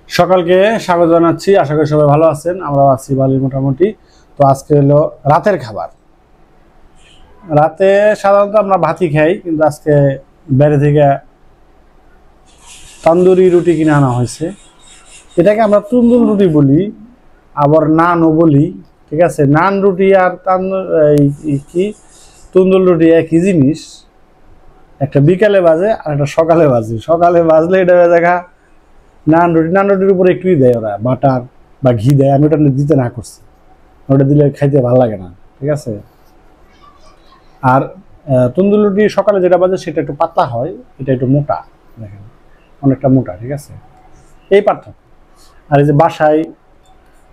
সকালকে স্বাগত জানাচ্ছি। আশা করি সবাই ভালো আছেন, আমরাও আছি ভালোই মোটামুটি। তো আজকে হলো রাতের খাবার। রাতে সাধারণত আমরা ভাতই খাই, কিন্তু আজকে বাইরে থেকে তন্দুরি রুটি কিনে আনা হয়েছে। এটাকে আমরা তন্দুর রুটি বলি, আবার নানও বলি। ঠিক আছে, নান রুটি আর তন্দুর রুটি একই জিনিস। একটা বিকালে বাজে আর একটা সকালে বাজে। সকালে বাজলে এটা দেখা নান রুটির উপরে একটুই দেয় ওরা, বাটার বা ঘি দেয়। আমি ওটা দিতে না করছি, ওটা দিলে খাইতে ভালো লাগে না। ঠিক আছে, আর তন্দুর রুটি সকালে যেটা বাজে সেটা একটু পাতলা হয়, এটা একটু মোটা, দেখেন অনেকটা মোটা। ঠিক আছে, এই পার্থক্য। আর এই যে বাসায়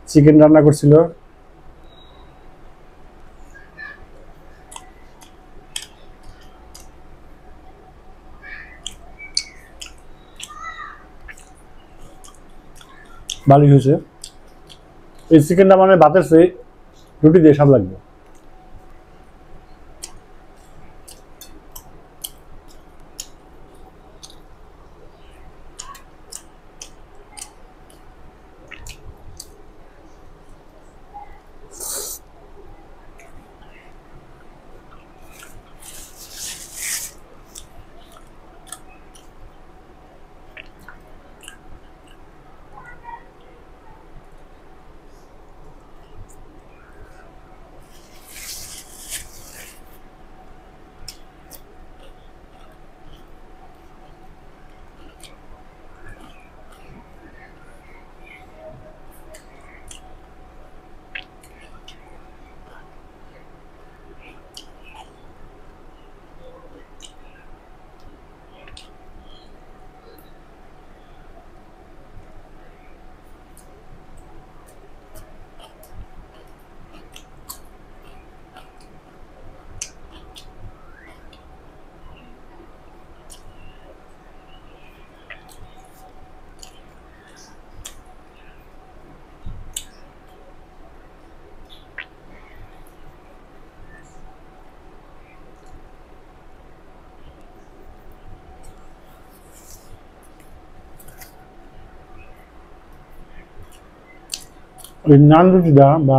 চিকেন রান্না করছিল, ভালোই হয়েছে। এই চিকেনটা মানে ভাতের চেয়ে রুটি দিয়ে স্বাদ লাগবে। ওই নান রুটিটা বা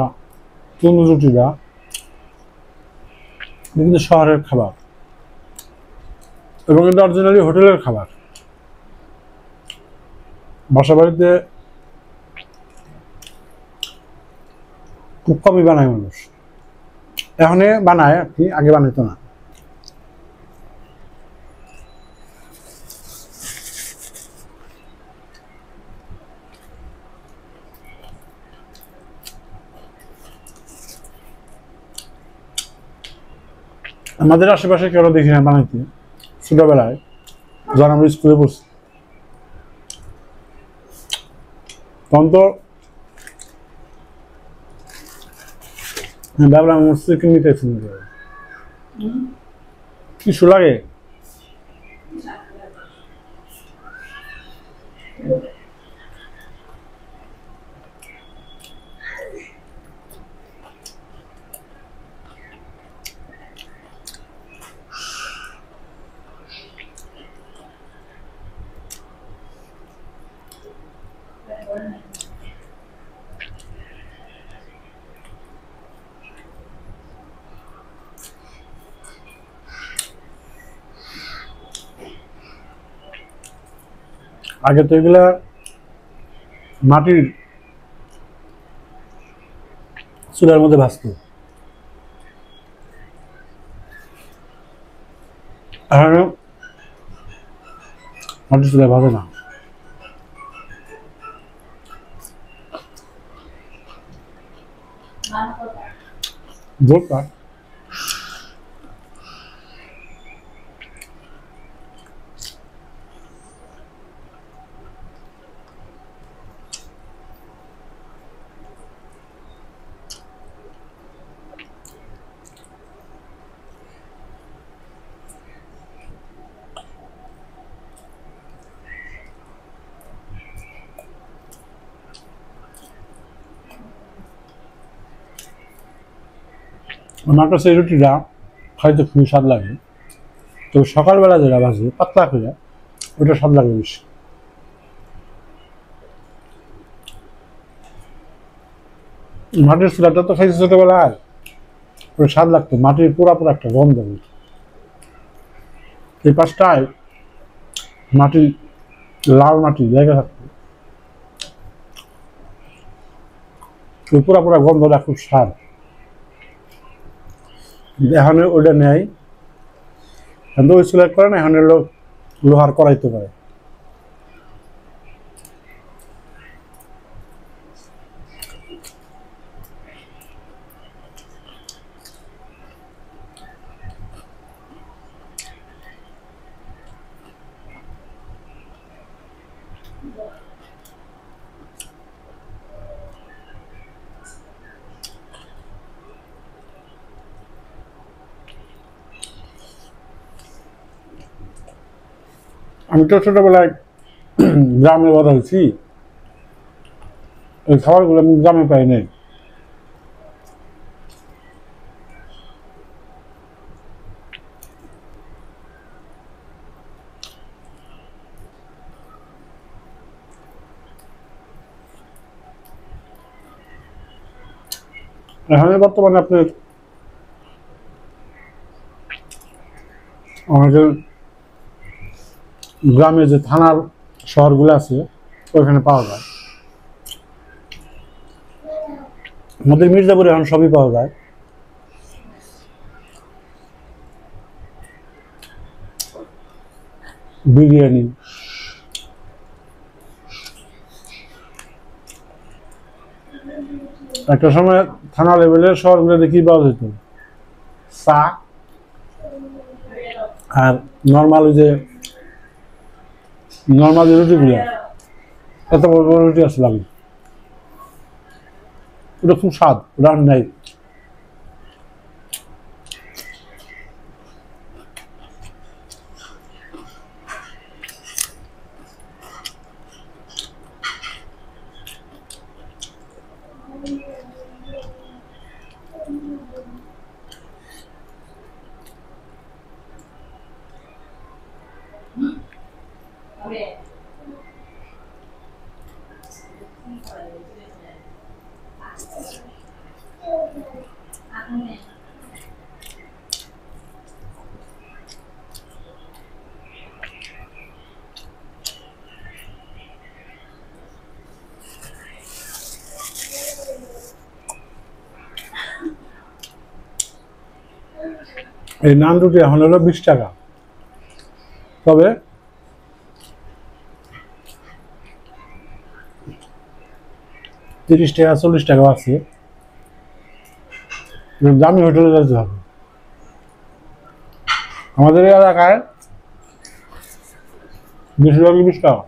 তন্দুর রুটিটা কিন্তু শহরের খাবার, এবং এটা অরিজিনালি হোটেলের খাবার। বাসা বাড়িতে খুব কমই বানায় মানুষ, এখন বানায় আর কি, আগে বানাইতো না। আমাদের আশেপাশে কেউ দেখি না বানাইতে, ছোটবেলায় যখন আমরা স্কুলে পড়ছি তখন তো ভাবলাম চিকেন নিতে কিছু লাগে। আগে তো এগুলা মাটির চুলার মধ্যে ভাজতো, এখন মাটির চুলায় ভাজে না। আমার কাছে এই রুটিটা খাইতে খুবই স্বাদ লাগে। তো সকালবেলা যেটা ভাজি পাতলা করে, ওটা স্বাদ লাগে বেশি। মাটির চুলাটা তো খাইছি ছোটবেলায়, ওর স্বাদ লাগতো, মাটির পুরা পুরা একটা গন্ধ। এই পাশটায় মাটি, লাল মাটি জায়গা থাকতো, ওই পুরা পুরা গন্ধটা খুব স্বাদ। এখন ওইটা নেয়, কিন্তু ওই চুলাই করে না, এখন লোক লোহার করাইতে পারে। আমি তো ছোটবেলায় গ্রামে বড় হয়েছি, ওই খাবারগুলো আমি গ্রামে পাই নাই। এখানে বর্তমানে আপনার আমাদের গ্রামে যে থানার শহরগুলো আছে ওইখানে পাওয়া যায়। আমাদের মির্জাপুরে এখন সবই পাওয়া যায়। বিরিয়ানি, একটা সময় থানা লেভেলের শহরগুলোতে কি পাওয়া যেত, চা আর নর্মাল ওই যে নর্মাল রুটিগুলো, এত বড় বড় রুটি আসলাম, ওটা খুব স্বাদ, ওটা নাই। এই নান রুটি এখন হলো 20 টাকা, তবে 30 টাকা 40 টাকা আছে। দামি হোটেলে যেতে হবে। আমাদের এই এলাকায় বেশিরভাগই 20 টাকা।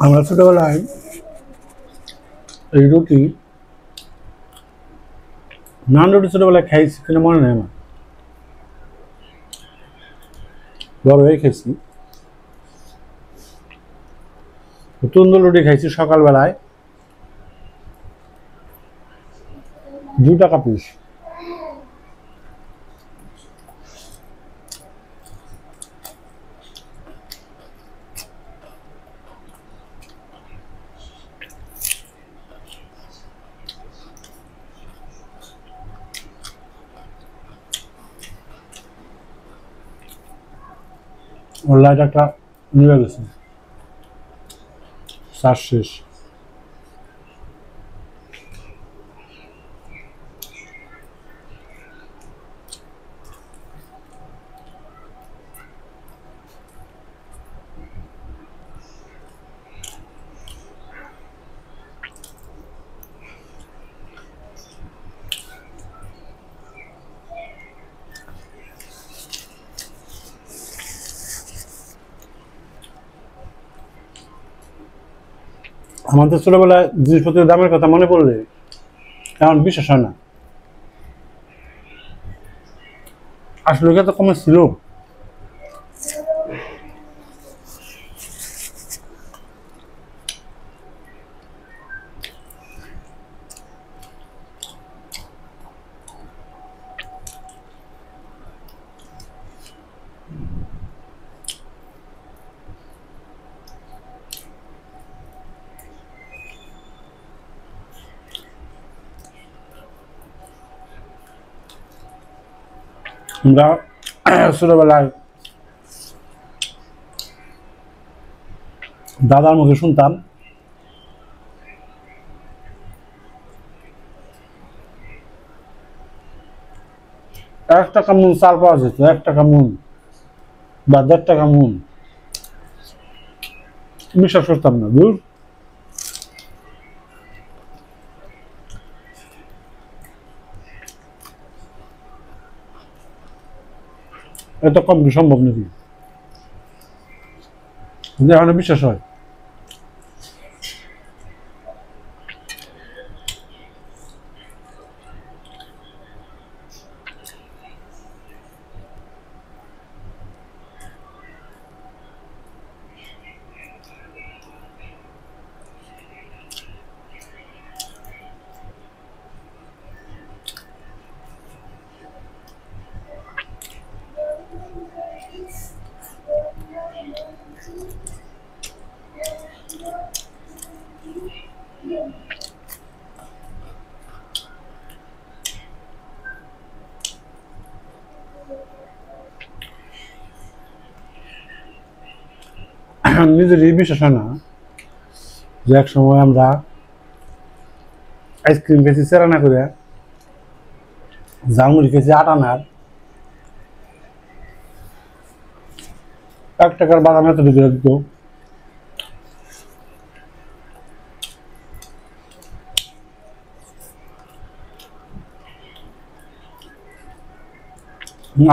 আমরা ছোটবেলায় এই রুটি, নান রুটি ছোটবেলায় খাইছি কিনা মনে নেই আমার, বড় হয়ে খেয়েছি। তন্দুর রুটি খাইছি সকালবেলায়, 2 টাকা পিস। ওর লাইট একটা নিয়ে গেছে, শ্বাস শেষ। আমাদের ছোটবেলায় জিনিসপত্রের দামের কথা মনে পড়লে এখন বিশ্বাস হয় না, আসলে কি এত কমে ছিল? আমরা ছোটবেলায় দাদার মুখে শুনতাম 1 টাকা মন চাল পাওয়া যেত, 1 টাকা মন বা 1.5 টাকা মন। বিশ্বাস করতাম না, দূর। এত কম কি সম্ভব নাকি? এখন বিশ্বাস হয়। নিজেরই বিশ্বাস হয় না যে এক সময় আমরা আইসক্রিম খেয়েছি সেরানা করে, ঝালমুড়ি খেয়েছি 8 আনার, 1 টাকার বাদাম এত ঢুকে রাখতো।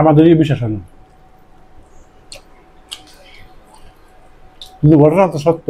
আমাদেরই বিশ্বাস হয় না, কিন্তু ঘটনা তো সত্য।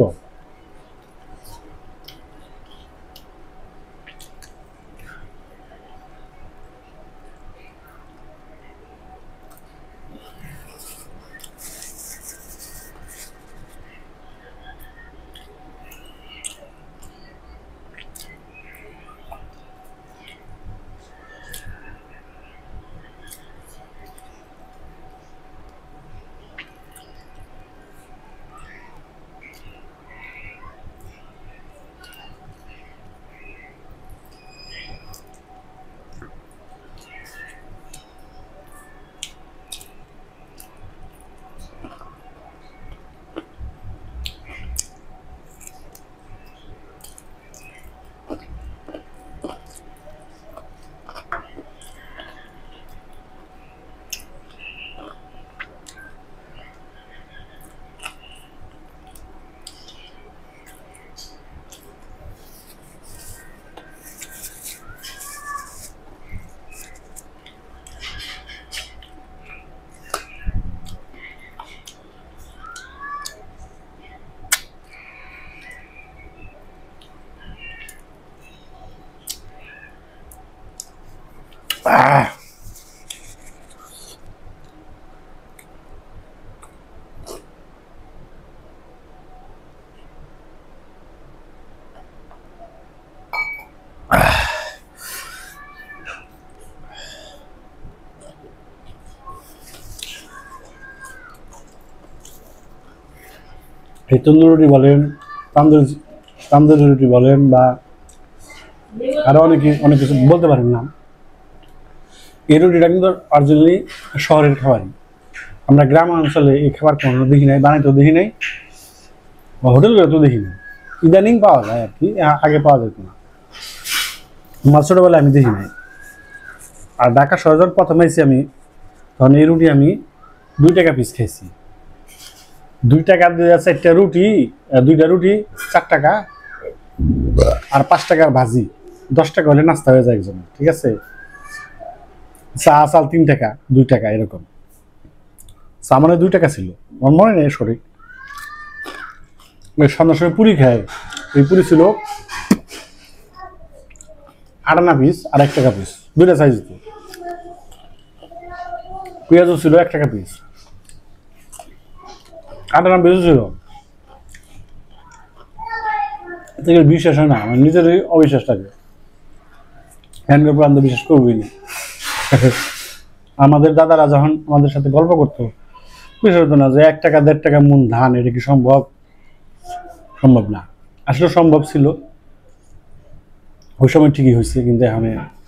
এই তন্দুরি রুটি বলেন, তান্দুরি রুটি বলেন, বা আরো অনেক কিছু বলতে পারেন না, এই রুটিটা কিন্তু অরিজিনালি শহরের খাবার। আমরা গ্রাম অঞ্চলে এই খাবার কখনো দেখি নাই, বানাইতেও দেখি নাই, বা হোটেলগুলো তো দেখি নাই। ইদানিং পাওয়া যায় আর কি, আগে পাওয়া যেত না। আমার ছোটবেলায় আমি দেখি নাই। আর ঢাকা শহরে যখন প্রথম আইছি আমি, তখন এই রুটি আমি 2 টাকা পিস খাইছি। 2 টাকা দিয়ে 4টা রুটি, 2টা রুটি 4 টাকা, আর 5 টাকার ভাজি। 10 টাকা হলে নাস্তা হয়ে যায় একজনের, ঠিক আছে। চা চাল 3 টাকা, 2 টাকা এরকম। চা মানে 2 টাকা ছিল, আমার মনে নেই সঠিক। সন্ধ্যার সময় পুরি খায়, এই পুরি ছিল 8 আনা পিস আর 1 টাকা পিস, 2টা সাইজ দিত। পেঁয়াজও ছিল 1 টাকা পিস, 8 আনা পিস ছিল। বিশ্বাস হয় না, আমার নিজেরই অবিশ্বাস লাগে। হ্যান্ডের প্রান্ত বিশ্বাস করবই না। আমাদের দাদারা যখন আমাদের সাথে গল্প করতো, বিশ্বাস হতো না যে 1 টাকা 1.5 টাকা মন ধান, এটা কি সম্ভব? সম্ভব না। আসলে সম্ভব ছিল ওই সময়, ঠিকই হয়েছে, কিন্তু এখন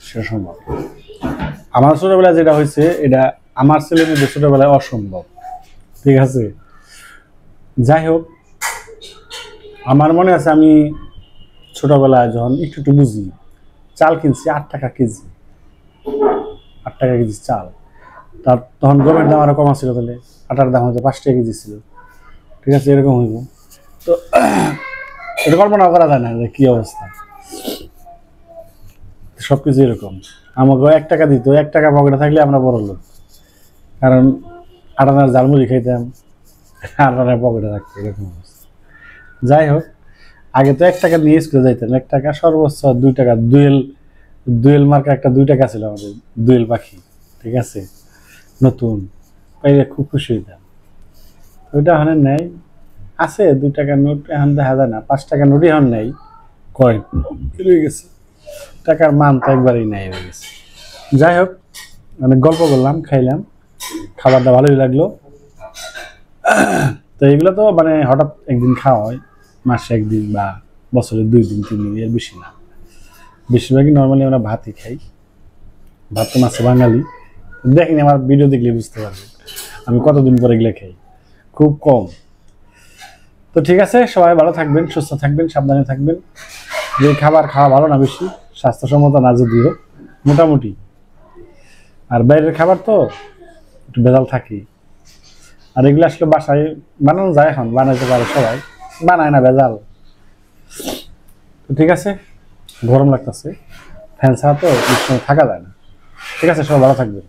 সেটা সম্ভব। আমার ছোটবেলায় যেটা হয়েছে, এটা আমার ছেলে মেয়েদের ছোটবেলায় অসম্ভব, ঠিক আছে। যাই হোক, আমার মনে আছে আমি ছোটবেলায় যখন একটু একটু বুঝি, চাল কিনছি 8 টাকা কেজি, 8 টাকা কেজি চাল। তার তখন গমের দাম আরো কম ছিল, তাহলে আটার দাম হয়তো 5 টাকা কেজি ছিল, ঠিক আছে। এরকম হইব তো, এটা কল্পনা করা যায় না যে কি অবস্থা। সবকিছু এরকম। আমাকে 1 টাকা দিত, 1 টাকা পকেটে থাকলে আমরা বড় লোক, কারণ 8 আনার ঝালমুড়ি খাইতাম, 8 আনার পকেটে রাখতো, এরকম অবস্থা। যাই হোক, আগে তো 1 টাকা নিয়ে স্কুলে যাইতাম, 1 টাকা সর্বোচ্চ 2 টাকা। দুয়েল মার্কা একটা 2 টাকা ছিল আমাদের, দুয়েল পাখি, ঠিক আছে, নতুন পাইলে খুব খুশি হইতাম। ওইটা এখন নেই, আছে 2 টাকার নোট এখন দেখা যায় না, 5 টাকার নোটই এখন নেই, কয়েন রয়ে গেছে, টাকার মান তো একবারই নাই হয়ে গেছে। যাই হোক, অনেক গল্প করলাম, খাইলাম, খাবারটা ভালোই লাগলো। তো এগুলো তো মানে হঠাৎ একদিন খাওয়া হয়, মাসে 1 দিন বা বছরে 2 দিন 3 দিন, এর বেশি না। বেশিরভাগই নর্মালি আমরা ভাতই খাই, ভাত তো মাছে বাঙালি। দেখিনি, আমার ভিডিও দেখলে বুঝতে পারবে আমি কতদিন পরে এগুলো খাই, খুব কম। তো ঠিক আছে, সবাই ভালো থাকবেন, সুস্থ থাকবেন, সাবধানে থাকবেন। যে খাবার খাওয়া ভালো না, বেশি স্বাস্থ্যসম্মত না যদিও, মোটামুটি। আর বাইরের খাবার তো একটু ভেজাল থাকি, আর এগুলো আসলে বাসায় বানানো যায়, এখন বানাইতে পারে সবাই, বানায় না, ভেজাল। তো ঠিক আছে, গরম লাগতেছে, ফ্যান ছাড়া তো থাকা যায় না। ঠিক আছে, সবাই ভালো থাকবেন।